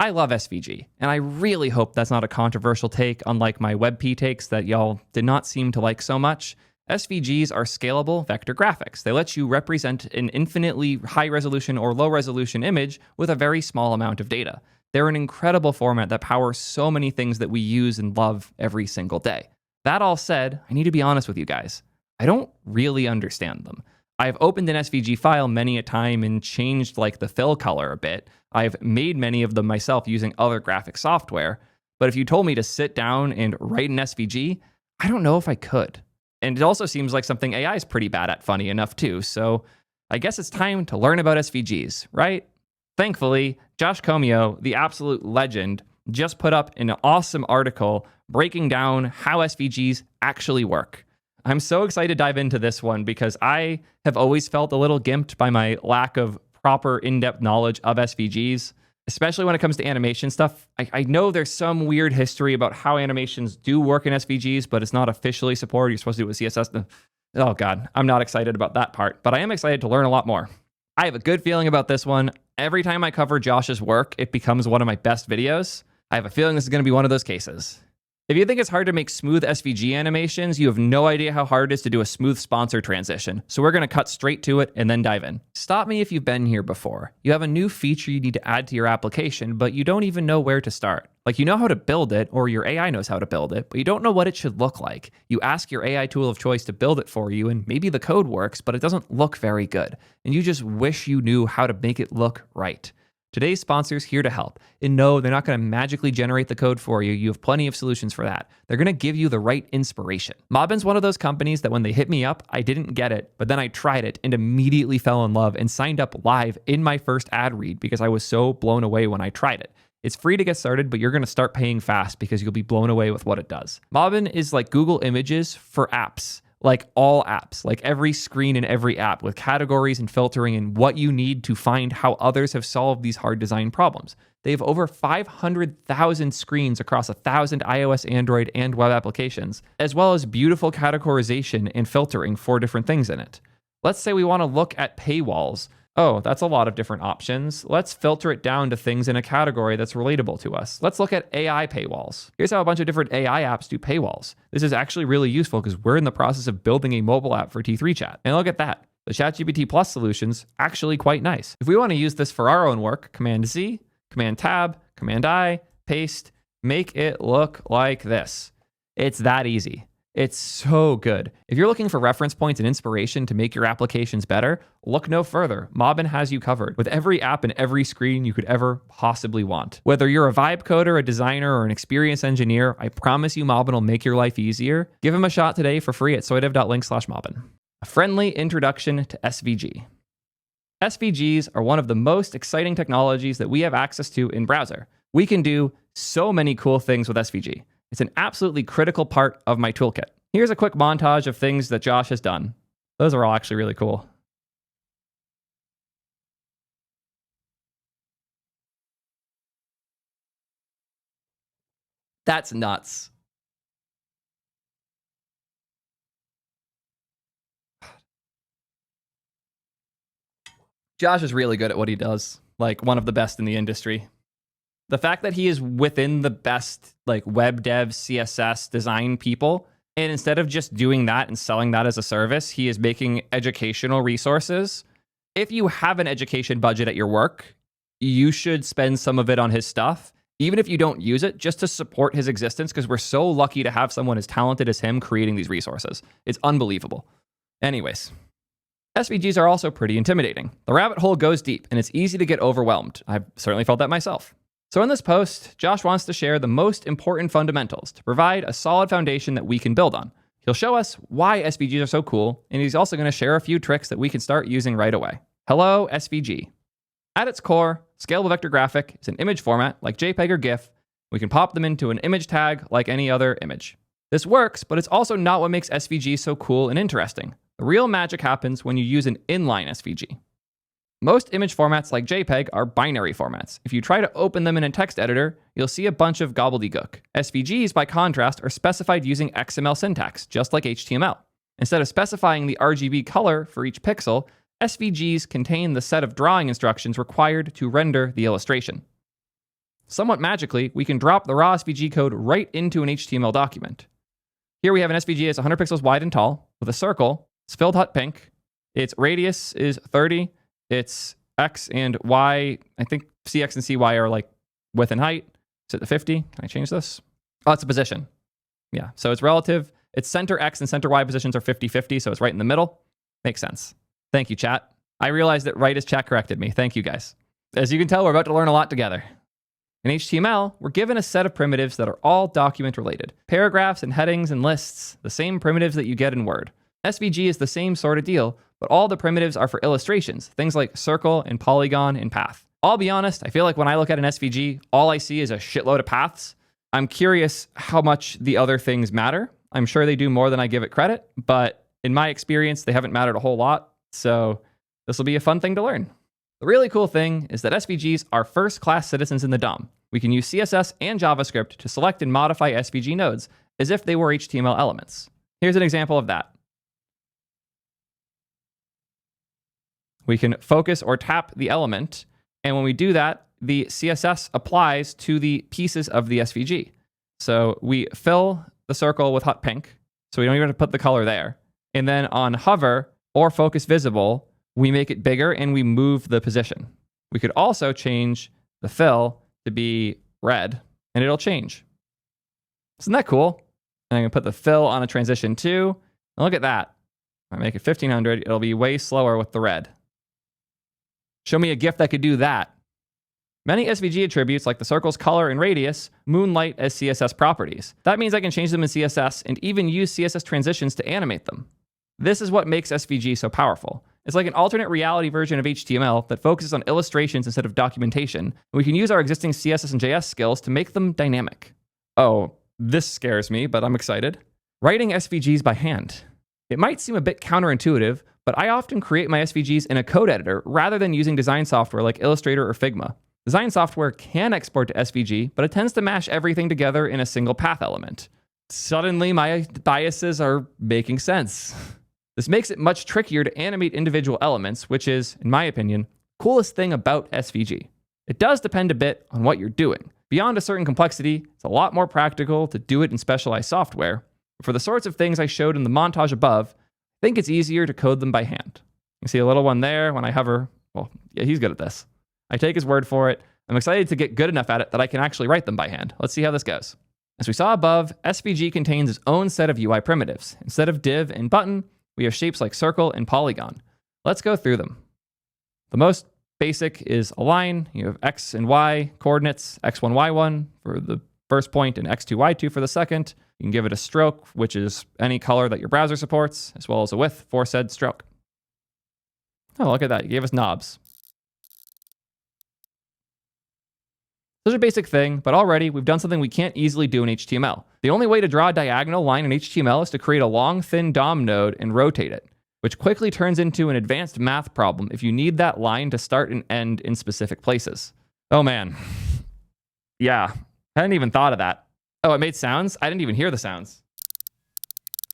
I love SVG, and I really hope that's not a controversial take, unlike my WebP takes that y'all did not seem to like so much. SVGs are scalable vector graphics. They let you represent an infinitely high-resolution or low-resolution image with a very small amount of data. They're an incredible format that powers so many things that we use and love every single day. That all said, I need to be honest with you guys. I don't really understand them. I've opened an SVG file many a time and changed like the fill color a bit. I've made many of them myself using other graphic software. But if you told me to sit down and write an SVG, I don't know if I could. And it also seems like something AI is pretty bad at, funny enough too. So I guess it's time to learn about SVGs, right? Thankfully, Josh Comio, the absolute legend, just put up an awesome article breaking down how SVGs actually work. I'm so excited to dive into this one because I have always felt a little gimped by my lack of proper in-depth knowledge of SVGs, especially when it comes to animation stuff. I know there's some weird history about how animations do work in SVGs, but it's not officially supported. You're supposed to do it with CSS. Oh God, I'm not excited about that part, but I am excited to learn a lot more. I have a good feeling about this one. Every time I cover Josh's work, it becomes one of my best videos. I have a feeling this is going to be one of those cases. If you think it's hard to make smooth SVG animations, you have no idea how hard it is to do a smooth sponsor transition. So we're going to cut straight to it and then dive in. Stop me if you've been here before. You have a new feature you need to add to your application, but you don't even know where to start. Like, you know how to build it, or your AI knows how to build it, but you don't know what it should look like. You ask your AI tool of choice to build it for you, and maybe the code works, but it doesn't look very good. And you just wish you knew how to make it look right. Today's sponsor's here to help. And no, they're not going to magically generate the code for you. You have plenty of solutions for that. They're going to give you the right inspiration. Mobbin's one of those companies that when they hit me up, I didn't get it, but then I tried it and immediately fell in love and signed up live in my first ad read because I was so blown away when I tried it. It's free to get started, but you're going to start paying fast because you'll be blown away with what it does. Mobbin is like Google Images for apps. Like all apps, like every screen in every app with categories and filtering and what you need to find how others have solved these hard design problems. They have over 500,000 screens across 1,000 iOS, Android, and web applications, as well as beautiful categorization and filtering for different things in it. Let's say we want to look at paywalls. Oh, that's a lot of different options. Let's filter it down to things in a category that's relatable to us. Let's look at AI paywalls. Here's how a bunch of different AI apps do paywalls. This is actually really useful because we're in the process of building a mobile app for T3 Chat. And look at that. The ChatGPT Plus solution's actually quite nice. If we want to use this for our own work, Command-Z, Command-Tab, Command-I, paste, make it look like this. It's that easy. It's so good. If you're looking for reference points and inspiration to make your applications better, look no further. Mobbin has you covered with every app and every screen you could ever possibly want. Whether you're a vibe coder, a designer, or an experienced engineer, I promise you Mobbin will make your life easier. Give him a shot today for free at soydev.link/Mobbin. A friendly introduction to SVG. SVGs are one of the most exciting technologies that we have access to in browser. We can do so many cool things with SVG. It's an absolutely critical part of my toolkit. Here's a quick montage of things that Josh has done. Those are all actually really cool. That's nuts. Josh is really good at what he does, like one of the best in the industry. The fact that he is within the best like web dev, CSS design people, and instead of just doing that and selling that as a service, he is making educational resources. If you have an education budget at your work, you should spend some of it on his stuff, even if you don't use it, just to support his existence, because we're so lucky to have someone as talented as him creating these resources. It's unbelievable. Anyways, SVGs are also pretty intimidating. The rabbit hole goes deep, and it's easy to get overwhelmed. I've certainly felt that myself. So in this post, Josh wants to share the most important fundamentals to provide a solid foundation that we can build on. He'll show us why SVGs are so cool, and he's also going to share a few tricks that we can start using right away. Hello, SVG. At its core, scalable vector graphic is an image format like JPEG or GIF. We can pop them into an image tag like any other image. This works, but it's also not what makes SVG so cool and interesting. The real magic happens when you use an inline SVG. Most image formats like JPEG are binary formats. If you try to open them in a text editor, you'll see a bunch of gobbledygook. SVGs, by contrast, are specified using XML syntax, just like HTML. Instead of specifying the RGB color for each pixel, SVGs contain the set of drawing instructions required to render the illustration. somewhat magically, we can drop the raw SVG code right into an HTML document. Here we have an SVG that's 100 pixels wide and tall with a circle. It's filled hot pink. Its radius is 30. Its X and Y, I think CX and CY are like width and height. It's at the 50. Can I change this? Oh, it's a position. Yeah, so it's relative. Its center X and center Y positions are 50-50, so it's right in the middle. Makes sense. Thank you, chat. I realized that right as chat corrected me. Thank you, guys. As you can tell, we're about to learn a lot together. In HTML, we're given a set of primitives that are all document related. Paragraphs and headings and lists, the same primitives that you get in Word. SVG is the same sort of deal, but all the primitives are for illustrations, things like circle and polygon and path. I'll be honest, I feel like when I look at an SVG, all I see is a shitload of paths. I'm curious how much the other things matter. I'm sure they do more than I give it credit, but in my experience, they haven't mattered a whole lot, so this will be a fun thing to learn. The really cool thing is that SVGs are first-class citizens in the DOM. We can use CSS and JavaScript to select and modify SVG nodes as if they were HTML elements. Here's an example of that. We can focus or tap the element, and when we do that, the CSS applies to the pieces of the SVG. So we fill the circle with hot pink, so we don't even have to put the color there. And then on hover or focus visible, we make it bigger and we move the position. We could also change the fill to be red, and it'll change. Isn't that cool? And I'm gonna put the fill on a transition too. And look at that. If I make it 1500, it'll be way slower with the red. Show me a GIF that could do that. Many SVG attributes, like the circle's color and radius, moonlight as CSS properties. That means I can change them in CSS and even use CSS transitions to animate them. This is what makes SVG so powerful. It's like an alternate reality version of HTML that focuses on illustrations instead of documentation, and we can use our existing CSS and JS skills to make them dynamic. Oh, this scares me, but I'm excited. Writing SVGs by hand. It might seem a bit counterintuitive, but I often create my SVGs in a code editor rather than using design software like Illustrator or Figma. Design software can export to SVG, but it tends to mash everything together in a single path element. Suddenly, my biases are making sense. This makes it much trickier to animate individual elements, which is, in my opinion, the coolest thing about SVG. It does depend a bit on what you're doing. Beyond a certain complexity, it's a lot more practical to do it in specialized software. But for the sorts of things I showed in the montage above, I think it's easier to code them by hand. You see a little one there when I hover. Well, yeah, he's good at this. I take his word for it. I'm excited to get good enough at it that I can actually write them by hand. Let's see how this goes. As we saw above, SVG contains its own set of UI primitives. Instead of div and button, we have shapes like circle and polygon. Let's go through them. The most basic is a line. You have X and Y coordinates, X1, Y1 for the first point and X2, Y2 for the second. You can give it a stroke, which is any color that your browser supports, as well as a width for said stroke. Oh, look at that. You gave us knobs. Such a basic thing, but already we've done something we can't easily do in HTML. The only way to draw a diagonal line in HTML is to create a long, thin DOM node and rotate it, which quickly turns into an advanced math problem if you need that line to start and end in specific places. Oh man. Yeah, I hadn't even thought of that. Oh, it made sounds? I didn't even hear the sounds.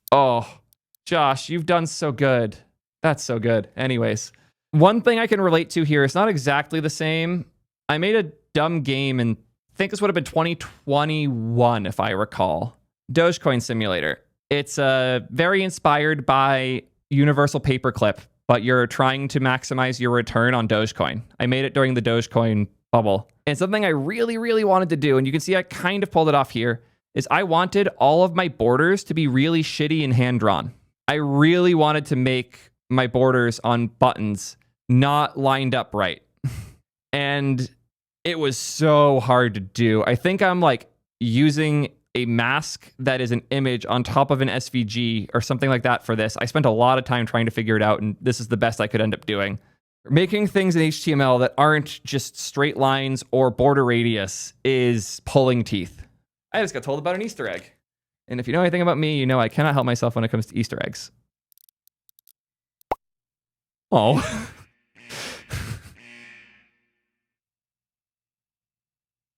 Oh, Josh, you've done so good. That's so good. Anyways, one thing I can relate to here is not exactly the same. I made a dumb game, and I think this would have been 2021, if I recall. Dogecoin Simulator. It's very inspired by Universal Paperclip, but you're trying to maximize your return on Dogecoin. I made it during the Dogecoin bubble. And something I really, really wanted to do, and you can see I kind of pulled it off here, is I wanted all of my borders to be really shitty and hand-drawn. I really wanted to make my borders on buttons not lined up right. And it was so hard to do. I think I'm like using a mask that is an image on top of an SVG or something like that for this. I spent a lot of time trying to figure it out, and this is the best I could end up doing. Making things in HTML that aren't just straight lines or border radius is pulling teeth. I just got told about an Easter egg. And if you know anything about me, you know I cannot help myself when it comes to Easter eggs. Oh.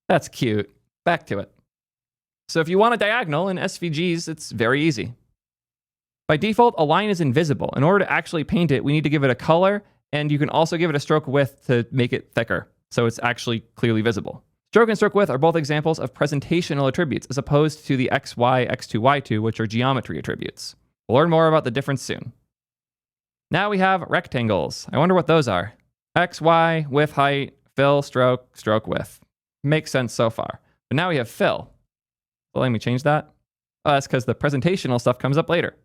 That's cute. Back to it. So if you want a diagonal in SVGs, it's very easy. By default, a line is invisible. In order to actually paint it, we need to give it a color, and you can also give it a stroke width to make it thicker, so it's actually clearly visible. Stroke and stroke width are both examples of presentational attributes as opposed to the XY, X2, Y2, which are geometry attributes. We'll learn more about the difference soon. Now we have rectangles. I wonder what those are. X, Y, width, height, fill, stroke, stroke width. Makes sense so far. But now we have fill. Well, let me change that. Oh, that's because the presentational stuff comes up later.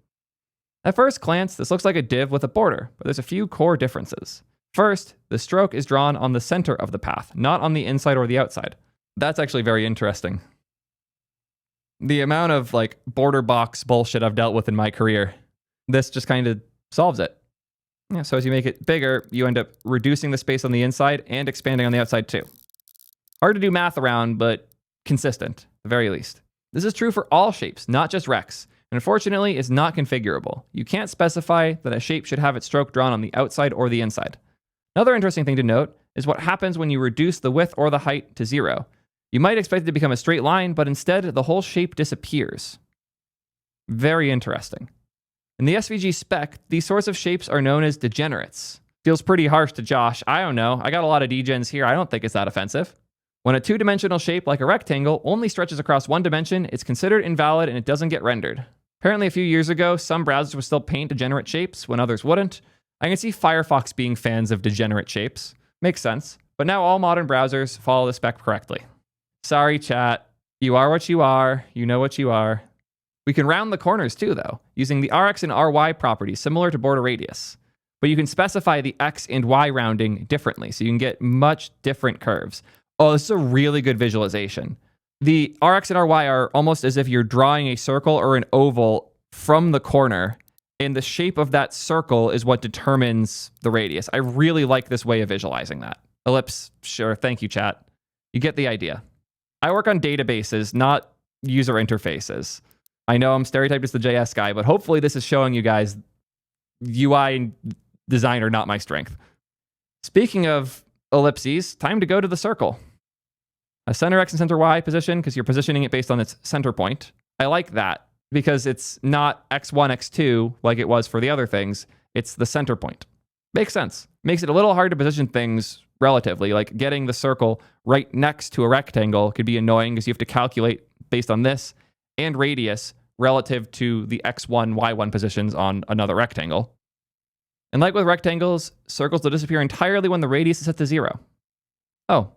At first glance, this looks like a div with a border, but there's a few core differences. First, the stroke is drawn on the center of the path, not on the inside or the outside. That's actually very interesting. The amount of border box bullshit I've dealt with in my career, this just kind of solves it. Yeah, so as you make it bigger, you end up reducing the space on the inside and expanding on the outside too. Hard to do math around, but consistent, at the very least. This is true for all shapes, not just rects. And unfortunately, it's not configurable. You can't specify that a shape should have its stroke drawn on the outside or the inside. Another interesting thing to note is what happens when you reduce the width or the height to 0. You might expect it to become a straight line, but instead the whole shape disappears. Very interesting. In the SVG spec, these sorts of shapes are known as degenerates. Feels pretty harsh to Josh. I don't know. I got a lot of degens here. I don't think it's that offensive. When a two-dimensional shape like a rectangle only stretches across one dimension, it's considered invalid and it doesn't get rendered. Apparently a few years ago, some browsers would still paint degenerate shapes when others wouldn't. I can see Firefox being fans of degenerate shapes. Makes sense. But now all modern browsers follow the spec correctly. Sorry, chat. You are what you are. You know what you are. We can round the corners too, though, using the Rx and Ry properties similar to border radius. But you can specify the X and Y rounding differently, so you can get much different curves. Oh, this is a really good visualization. The Rx and Ry are almost as if you're drawing a circle or an oval from the corner, and the shape of that circle is what determines the radius. I really like this way of visualizing that. Ellipse, sure, thank you, chat. You get the idea. I work on databases, not user interfaces. I know I'm stereotyped as the JS guy, but hopefully this is showing you guys UI design are not my strength. Speaking of ellipses, time to go to the circle. A center X and center Y position, because you're positioning it based on its center point. I like that because it's not X1, X2 like it was for the other things. It's the center point. Makes sense. Makes it a little hard to position things relatively, like getting the circle right next to a rectangle could be annoying because you have to calculate based on this and radius relative to the X1, Y1 positions on another rectangle. And like with rectangles, circles will disappear entirely when the radius is set to 0. Oh,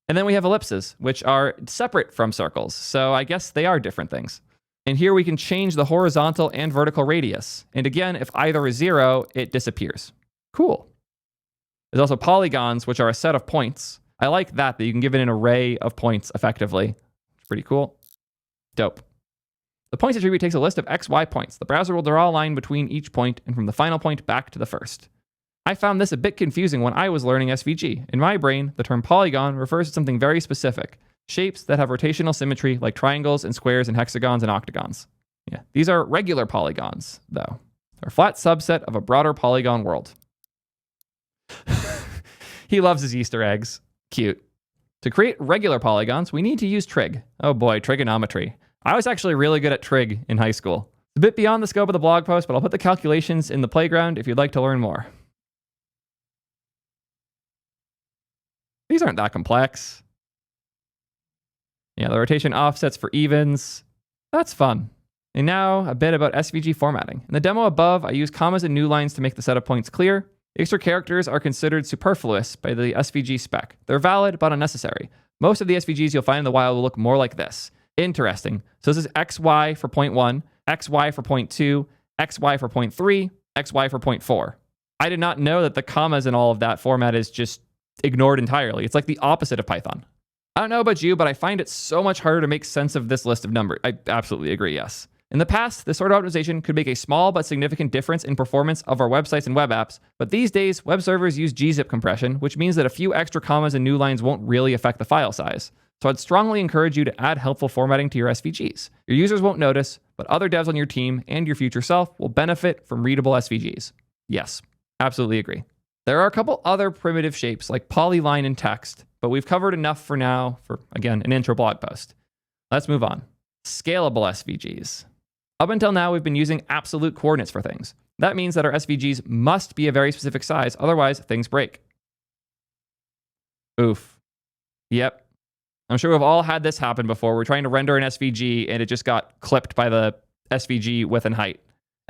and then we have ellipses, which are separate from circles, so I guess they are different things. And here we can change the horizontal and vertical radius. And again, if either is 0, it disappears. Cool. There's also polygons, which are a set of points. I like that you can give it an array of points effectively. It's pretty cool. Dope. The points attribute takes a list of XY points. The browser will draw a line between each point and from the final point back to the first. I found this a bit confusing when I was learning SVG. In my brain, the term polygon refers to something very specific. Shapes that have rotational symmetry like triangles and squares and hexagons and octagons. Yeah, these are regular polygons, though. They're a flat subset of a broader polygon world. He loves his Easter eggs. Cute. To create regular polygons, we need to use trig. Oh boy, trigonometry. I was actually really good at trig in high school. It's a bit beyond the scope of the blog post, but I'll put the calculations in the playground if you'd like to learn more. These aren't that complex. Yeah, the rotation offsets for evens. That's fun. And now a bit about SVG formatting. In the demo above, I use commas and new lines to make the set of points clear. The extra characters are considered superfluous by the SVG spec. They're valid, but unnecessary. Most of the SVGs you'll find in the wild will look more like this. Interesting. So this is XY for point 1, XY for point 2, XY for point 3, XY for point 4. I did not know that the commas in all of that format is just ignored entirely. It's like the opposite of Python. I don't know about you, but I find it so much harder to make sense of this list of numbers. I absolutely agree, yes. In the past, this sort of optimization could make a small but significant difference in performance of our websites and web apps, but these days, web servers use gzip compression, which means that a few extra commas and new lines won't really affect the file size. So I'd strongly encourage you to add helpful formatting to your SVGs. Your users won't notice, but other devs on your team and your future self will benefit from readable SVGs. Yes, absolutely agree. There are a couple other primitive shapes like polyline and text, but we've covered enough for now for, again, an intro blog post. Let's move on. Scalable SVGs. Up until now, we've been using absolute coordinates for things. That means that our SVGs must be a very specific size, otherwise things break. Oof. Yep. I'm sure we've all had this happen before. We're trying to render an SVG and it just got clipped by the SVG width and height.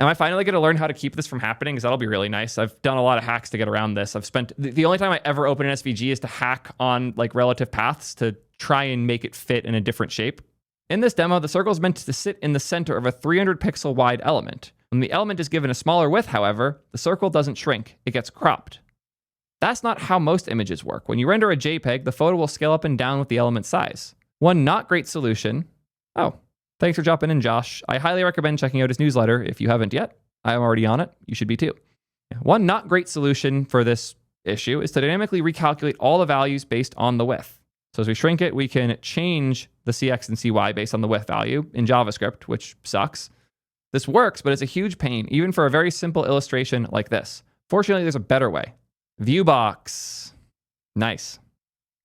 Am I finally going to learn how to keep this from happening? Because that'll be really nice. I've done a lot of hacks to get around this. I've spent the only time I ever open an SVG is to hack on like relative paths to try and make it fit in a different shape. In this demo, the circle is meant to sit in the center of a 300 pixel wide element. When the element is given a smaller width, however, the circle doesn't shrink, it gets cropped. That's not how most images work. When you render a JPEG, the photo will scale up and down with the element size. One not great solution. Oh, thanks for dropping in, Josh. I highly recommend checking out his newsletter if you haven't yet. I'm already on it. You should be too. One not great solution for this issue is to dynamically recalculate all the values based on the width. So as we shrink it, we can change the CX and CY based on the width value in JavaScript, which sucks. This works, but it's a huge pain, even for a very simple illustration like this. Fortunately, there's a better way. Viewbox. Nice.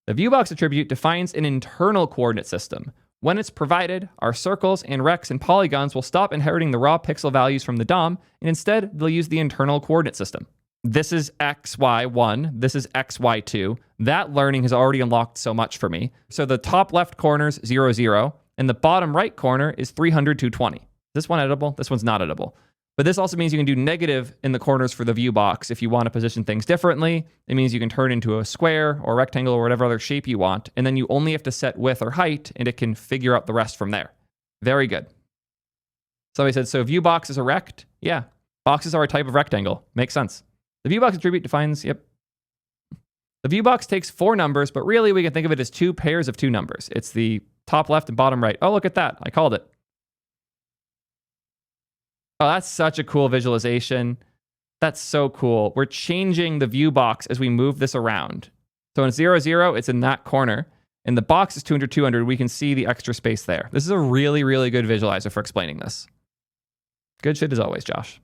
The viewbox attribute defines an internal coordinate system. When it's provided, our circles and rects and polygons will stop inheriting the raw pixel values from the DOM, and instead they'll use the internal coordinate system. This is XY1, this is XY2. That learning has already unlocked so much for me. So the top left corner is 0, 0, and the bottom right corner is 300, 220. This one editable? This one's not editable. But this also means you can do negative in the corners for the view box if you want to position things differently. It means you can turn it into a square or rectangle or whatever other shape you want, and then you only have to set width or height, and it can figure out the rest from there. Very good. Somebody said, so view box is a rect? Yeah. Boxes are a type of rectangle. Makes sense. The view box attribute defines, yep. The view box takes 4 numbers, but really we can think of it as 2 pairs of 2 numbers. It's the top left and bottom right. Oh, look at that. I called it. Oh, that's such a cool visualization. That's so cool. We're changing the view box as we move this around. So when it's 0, 0, it's in that corner. And the box is 200, 200. We can see the extra space there. This is a really, really good visualizer for explaining this. Good shit as always, Josh.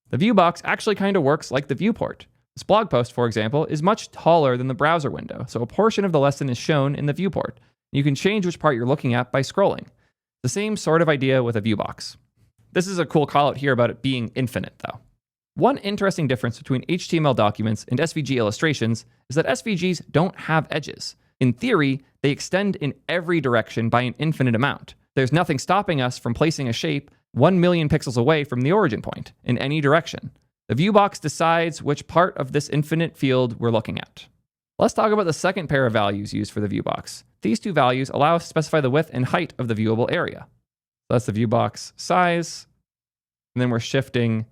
The view box actually kind of works like the viewport. This blog post, for example, is much taller than the browser window, so a portion of the lesson is shown in the viewport. You can change which part you're looking at by scrolling. The same sort of idea with a view box. This is a cool call out here about it being infinite, though. One interesting difference between HTML documents and SVG illustrations is that SVGs don't have edges. In theory, they extend in every direction by an infinite amount. There's nothing stopping us from placing a shape 1 million pixels away from the origin point in any direction. The view box decides which part of this infinite field we're looking at. Let's talk about the second pair of values used for the view box. These 2 values allow us to specify the width and height of the viewable area. So that's the view box size, and then we're shifting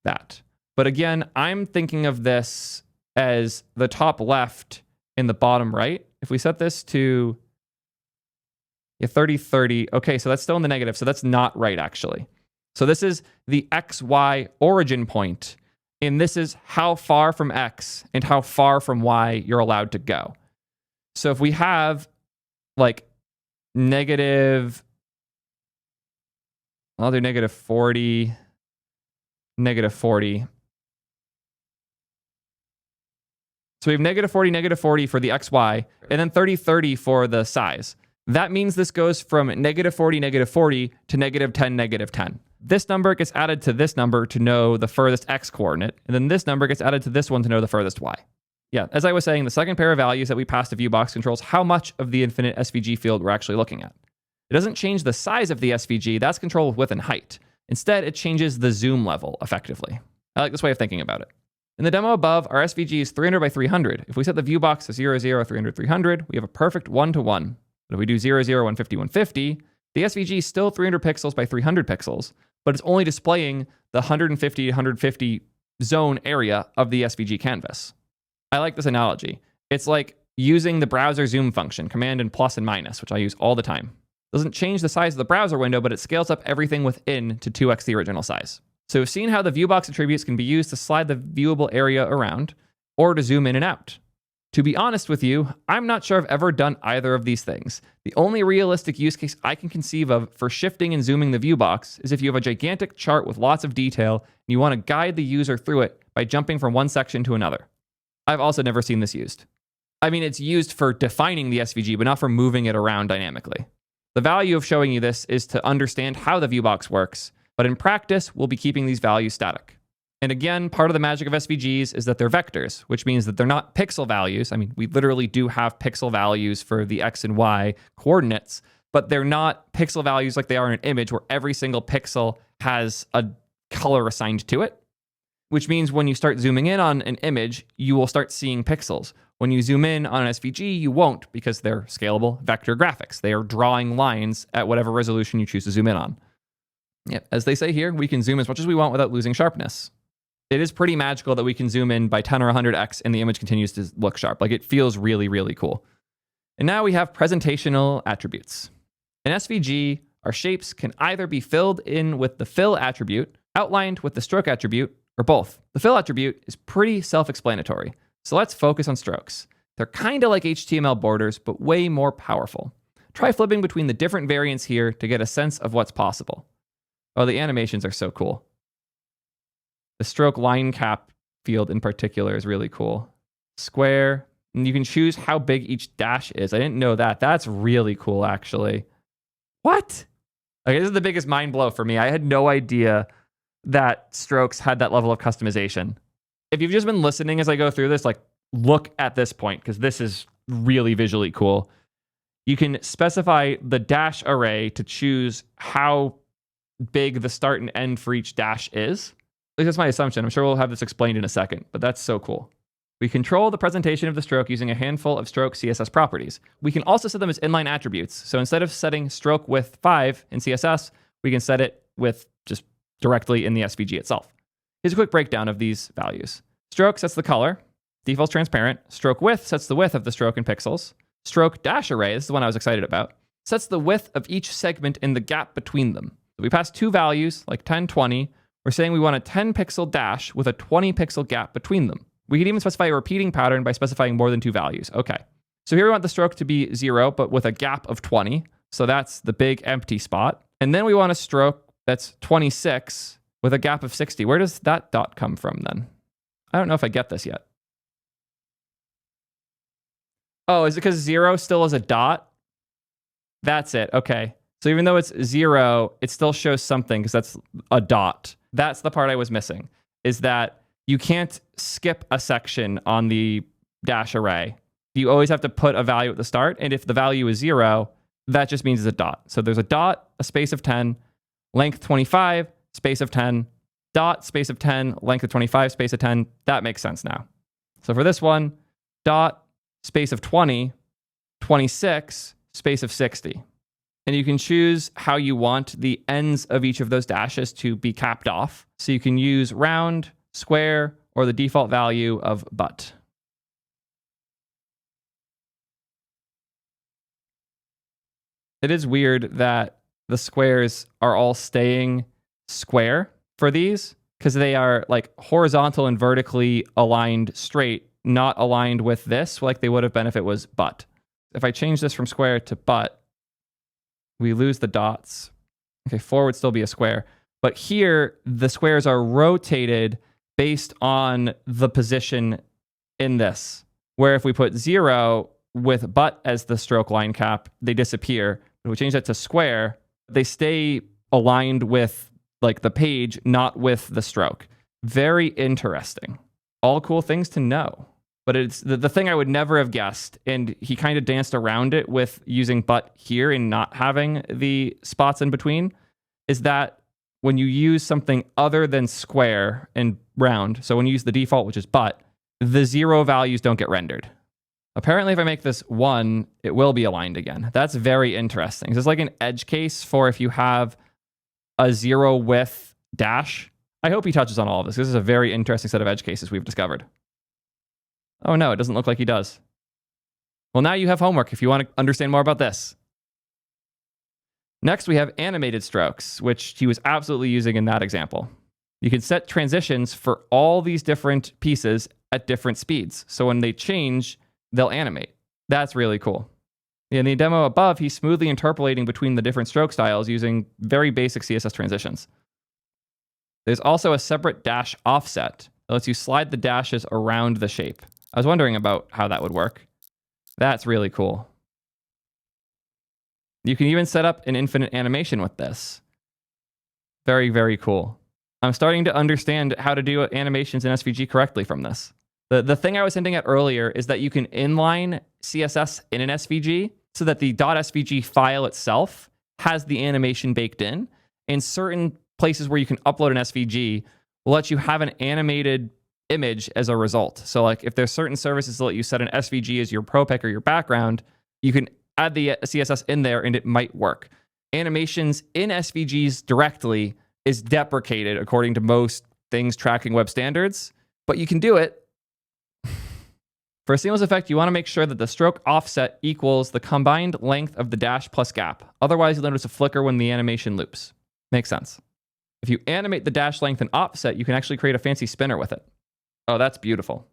that. But again, I'm thinking of this as the top left and the bottom right. If we set this to 30, 30, okay, so that's still in the negative, so that's not right actually. So this is the XY origin point, and this is how far from X and how far from Y you're allowed to go. So if we have like negative, I'll do negative 40, negative 40. So we have negative 40 for the XY, and then 30, 30 for the size. That means this goes from negative 40 to negative 10, negative 10. This number gets added to this number to know the furthest X coordinate, and then this number gets added to this one to know the furthest Y. Yeah, as I was saying, the second pair of values that we pass to viewbox controls how much of the infinite SVG field we're actually looking at. It doesn't change the size of the SVG, that's controlled with width and height. Instead, it changes the zoom level, effectively. I like this way of thinking about it. In the demo above, our SVG is 300 by 300. If we set the view box to 0, 0, 300, 300, we have a perfect 1-to-1. But if we do 0, 0, 150, 150, the SVG is still 300 pixels by 300 pixels, but it's only displaying the 150 to 150 zone area of the SVG canvas. I like this analogy. It's like using the browser zoom function, command and plus and minus, which I use all the time. It doesn't change the size of the browser window, but it scales up everything within to 2x the original size. So we've seen how the viewbox attributes can be used to slide the viewable area around or to zoom in and out. To be honest with you, I'm not sure I've ever done either of these things. The only realistic use case I can conceive of for shifting and zooming the view box is if you have a gigantic chart with lots of detail and you want to guide the user through it by jumping from one section to another. I've also never seen this used. I mean, it's used for defining the SVG, but not for moving it around dynamically. The value of showing you this is to understand how the view box works, but in practice, we'll be keeping these values static. And again, part of the magic of SVGs is that they're vectors, which means that they're not pixel values. I mean, we literally do have pixel values for the X and Y coordinates, but they're not pixel values like they are in an image where every single pixel has a color assigned to it, which means when you start zooming in on an image, you will start seeing pixels. When you zoom in on an SVG, you won't, because they're scalable vector graphics. They are drawing lines at whatever resolution you choose to zoom in on. Yep. As they say here, we can zoom as much as we want without losing sharpness. It is pretty magical that we can zoom in by 10 or 100x and the image continues to look sharp. Like, it feels really, really cool. And now we have presentational attributes. In SVG, our shapes can either be filled in with the fill attribute, outlined with the stroke attribute, or both. The fill attribute is pretty self-explanatory. So let's focus on strokes. They're kind of like HTML borders, but way more powerful. Try flipping between the different variants here to get a sense of what's possible. Oh, the animations are so cool. The stroke line cap field in particular is really cool. Square, and you can choose how big each dash is. I didn't know that. That's really cool, actually. What? Okay, this is the biggest mind blow for me. I had no idea that strokes had that level of customization. If you've just been listening as I go through this, like, look at this point, because this is really visually cool. You can specify the dash array to choose how big the start and end for each dash is. At least that's my assumption. I'm sure we'll have this explained in a second, but that's so cool. We control the presentation of the stroke using a handful of stroke CSS properties. We can also set them as inline attributes. So instead of setting stroke width 5 in CSS, we can set it with just directly in the SVG itself. Here's a quick breakdown of these values. Stroke sets the color. Default's transparent. Stroke width sets the width of the stroke in pixels. Stroke dash array, this is the one I was excited about, sets the width of each segment in the gap between them. So we pass two values, like 10, 20. We're saying we want a 10 pixel dash with a 20 pixel gap between them. We can even specify a repeating pattern by specifying more than two values. Okay. So here we want the stroke to be 0, but with a gap of 20. So that's the big empty spot. And then we want a stroke that's 26 with a gap of 60. Where does that dot come from then? I don't know if I get this yet. Oh, is it because 0 still is a dot? That's it. Okay. So even though it's 0, it still shows something because that's a dot. That's the part I was missing, is that you can't skip a section on the dash array. You always have to put a value at the start. And if the value is 0, that just means it's a dot. So there's a dot, a space of 10, length 25, space of 10, dot, space of 10, length of 25, space of 10. That makes sense now. So for this one, dot, space of 20, 26, space of 60. And you can choose how you want the ends of each of those dashes to be capped off. So you can use round, square, or the default value of but. It is weird that the squares are all staying square for these, because they are like horizontal and vertically aligned straight, not aligned with this like they would have been if it was but. If I change this from square to but, we lose the dots. Okay, 4 would still be a square. But here, the squares are rotated based on the position in this, where if we put 0 with but as the stroke line cap, they disappear. If we change that to square, they stay aligned with like the page, not with the stroke. Very interesting. All cool things to know. But it's the thing I would never have guessed, and he kind of danced around it with using but here and not having the spots in between, is that when you use something other than square and round, so when you use the default, which is but, the 0 values don't get rendered. Apparently, if I make this 1, it will be aligned again. That's very interesting. This is like an edge case for if you have a 0 width dash. I hope he touches on all of this. This is a very interesting set of edge cases we've discovered. Oh no, it doesn't look like he does. Well, now you have homework if you want to understand more about this. Next, we have animated strokes, which he was absolutely using in that example. You can set transitions for all these different pieces at different speeds. So when they change, they'll animate. That's really cool. In the demo above, he's smoothly interpolating between the different stroke styles using very basic CSS transitions. There's also a separate dash offset that lets you slide the dashes around the shape. I was wondering about how that would work. That's really cool. You can even set up an infinite animation with this. Very, very cool. I'm starting to understand how to do animations in SVG correctly from this. The thing I was hinting at earlier is that you can inline CSS in an SVG so that the .svg file itself has the animation baked in. In certain places where you can upload an SVG will let you have an animated image as a result. So like if there's certain services that let you set an SVG as your pro pic or your background, you can add the CSS in there and it might work. Animations in SVGs directly is deprecated according to most things tracking web standards, but you can do it. For a seamless effect, you want to make sure that the stroke offset equals the combined length of the dash plus gap. Otherwise, you'll notice a flicker when the animation loops. Makes sense. If you animate the dash length and offset, you can actually create a fancy spinner with it. Oh, that's beautiful.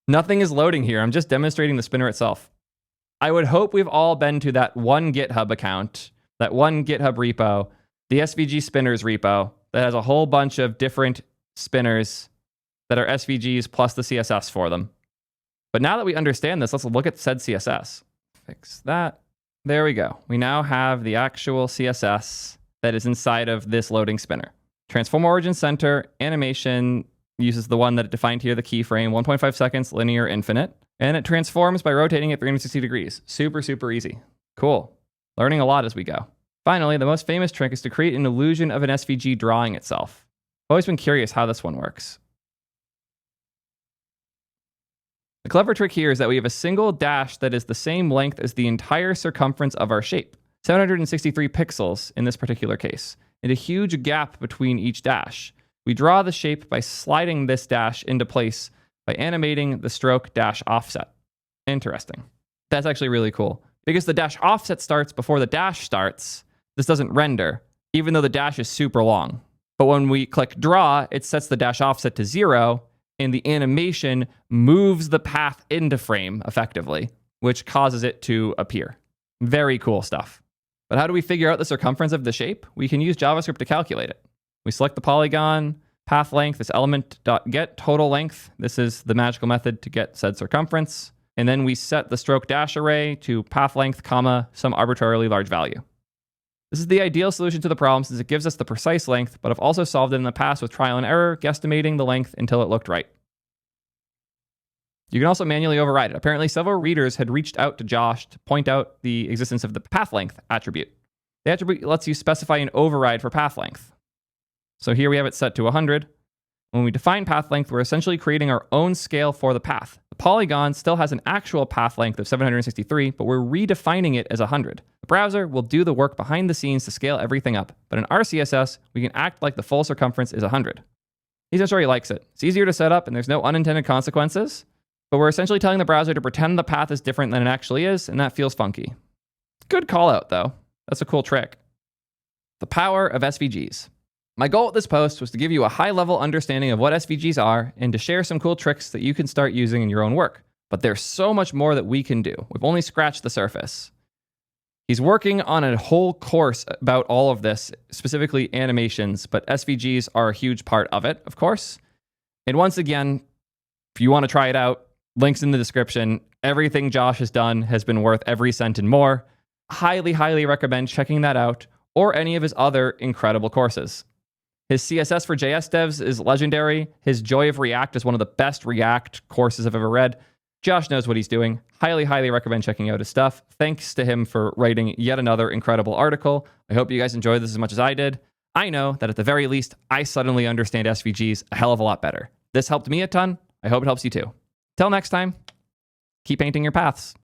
Nothing is loading here. I'm just demonstrating the spinner itself. I would hope we've all been to that one GitHub account, that one GitHub repo, the SVG spinners repo that has a whole bunch of different spinners that are SVGs plus the CSS for them. But now that we understand this, let's look at said CSS. Fix that. There we go. We now have the actual CSS that is inside of this loading spinner. Transform origin center, animation uses the one that it defined here, the keyframe, 1.5 seconds, linear, infinite. And it transforms by rotating it 360 degrees. Super, super easy. Cool. Learning a lot as we go. Finally, the most famous trick is to create an illusion of an SVG drawing itself. I've always been curious how this one works. The clever trick here is that we have a single dash that is the same length as the entire circumference of our shape, 763 pixels in this particular case, and a huge gap between each dash. We draw the shape by sliding this dash into place by animating the stroke dash offset. Interesting. That's actually really cool. Because the dash offset starts before the dash starts, this doesn't render, even though the dash is super long. But when we click draw, it sets the dash offset to 0, and the animation moves the path into frame effectively, which causes it to appear. Very cool stuff. But how do we figure out the circumference of the shape? We can use JavaScript to calculate it. We select the polygon, path length is element.get total length. This is the magical method to get said circumference. And then we set the stroke dash array to path length, comma, some arbitrarily large value. This is the ideal solution to the problem since it gives us the precise length, but I've also solved it in the past with trial and error, guesstimating the length until it looked right. You can also manually override it. Apparently, several readers had reached out to Josh to point out the existence of the path length attribute. The attribute lets you specify an override for path length. So here we have it set to 100. When we define path length, we're essentially creating our own scale for the path. The polygon still has an actual path length of 763, but we're redefining it as 100. The browser will do the work behind the scenes to scale everything up, but in our CSS, we can act like the full circumference is 100. He's not sure he likes it. It's easier to set up and there's no unintended consequences, but we're essentially telling the browser to pretend the path is different than it actually is, and that feels funky. Good call out though. That's a cool trick. The power of SVGs. My goal with this post was to give you a high-level understanding of what SVGs are and to share some cool tricks that you can start using in your own work. But there's so much more that we can do. We've only scratched the surface. He's working on a whole course about all of this, specifically animations, but SVGs are a huge part of it, of course. And once again, if you want to try it out, links in the description. Everything Josh has done has been worth every cent and more. Highly, highly recommend checking that out or any of his other incredible courses. His CSS for JS devs is legendary. His Joy of React is one of the best React courses I've ever read. Josh knows what he's doing. Highly, highly recommend checking out his stuff. Thanks to him for writing yet another incredible article. I hope you guys enjoyed this as much as I did. I know that at the very least, I suddenly understand SVGs a hell of a lot better. This helped me a ton. I hope it helps you too. Till next time, keep painting your paths.